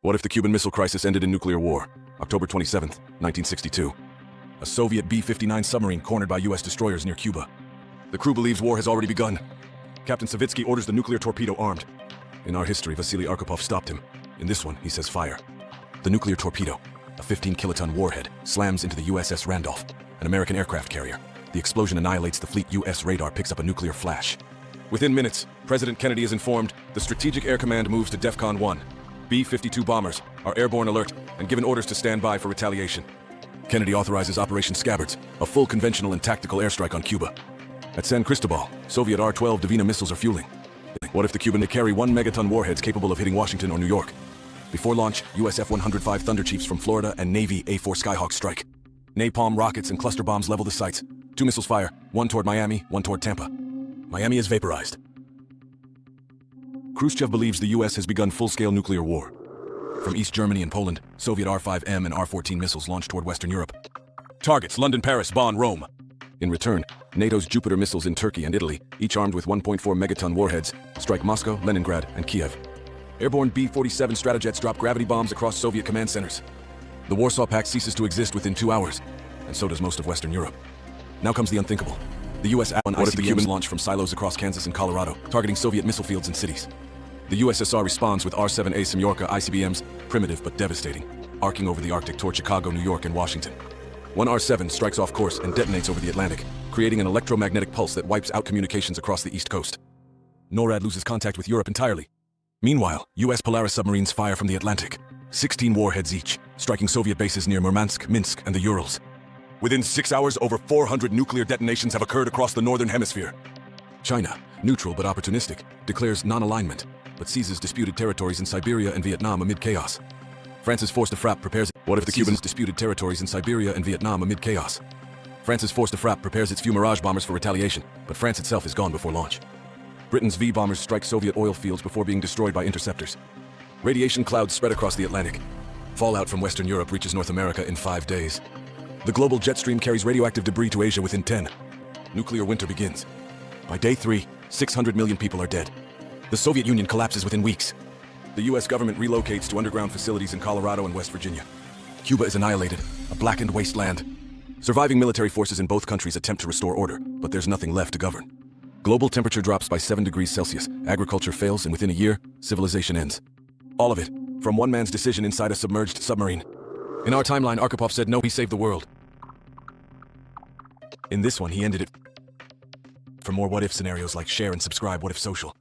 What if the Cuban Missile Crisis ended in nuclear war? October 27, 1962. A Soviet B-59 submarine cornered by U.S. destroyers near Cuba. The crew believes war has already begun. Captain Savitsky orders the nuclear torpedo armed. In our history, Vasili Arkhipov stopped him. In this one, he says fire. The nuclear torpedo, a 15-kiloton warhead, slams into the USS Randolph, an American aircraft carrier. The explosion annihilates the fleet. U.S. radar picks up a nuclear flash. Within minutes, President Kennedy is informed the Strategic Air Command moves to DEFCON 1. B-52 bombers are airborne alert and given orders to stand by for retaliation. Kennedy authorizes Operation Scabbards, a full conventional and tactical airstrike on Cuba. At San Cristobal, Soviet R-12 Divina missiles are fueling. What if the Cuban carry 1-megaton warheads capable of hitting Washington or New York? Before launch, US F-105 Thunder Chiefs from Florida and Navy A-4 Skyhawk strike. Napalm rockets and cluster bombs level the sites. 2 missiles fire, one toward Miami, one toward Tampa. Miami is vaporized. Khrushchev believes the US has begun full-scale nuclear war. From East Germany and Poland, Soviet R-5M and R-14 missiles launch toward Western Europe. Targets: London, Paris, Bonn, Rome. In return, NATO's Jupiter missiles in Turkey and Italy, each armed with 1.4 megaton warheads, strike Moscow, Leningrad, and Kiev. Airborne B-47 stratojets drop gravity bombs across Soviet command centers. The Warsaw Pact ceases to exist within 2 hours, and so does most of Western Europe. Now comes the unthinkable. The US ICBMs what if the Cubans launch from silos across Kansas and Colorado, targeting Soviet missile fields and cities. The USSR responds with R-7A Semyorka ICBMs, primitive but devastating, arcing over the Arctic toward Chicago, New York, and Washington. One R-7 strikes off course and detonates over the Atlantic, creating an electromagnetic pulse that wipes out communications across the East Coast. NORAD loses contact with Europe entirely. Meanwhile, US Polaris submarines fire from the Atlantic, 16 warheads each, striking Soviet bases near Murmansk, Minsk, and the Urals. Within 6 hours, over 400 nuclear detonations have occurred across the Northern Hemisphere. China, neutral but opportunistic, declares non-alignment, but seizes disputed territories in Siberia and Vietnam amid chaos. France's force de frappe prepares. What if the Cubans disputed territories in Siberia and Vietnam amid chaos? France's force de frappe prepares its few Mirage bombers for retaliation, but France itself is gone before launch. Britain's V-bombers strike Soviet oil fields before being destroyed by interceptors. Radiation clouds spread across the Atlantic. Fallout from Western Europe reaches North America in 5 days. The global jet stream carries radioactive debris to Asia within 10. Nuclear winter begins. By day 3, 600 million people are dead. The Soviet Union collapses within weeks. The US government relocates to underground facilities in Colorado and West Virginia. Cuba is annihilated, a blackened wasteland. Surviving military forces in both countries attempt to restore order, but there's nothing left to govern. Global temperature drops by 7 degrees Celsius, agriculture fails, and within a year, civilization ends. All of it, from one man's decision inside a submerged submarine. In our timeline, Arkhipov said no, he saved the world. In this one, he ended it. For more what-if scenarios like share and subscribe What If Social.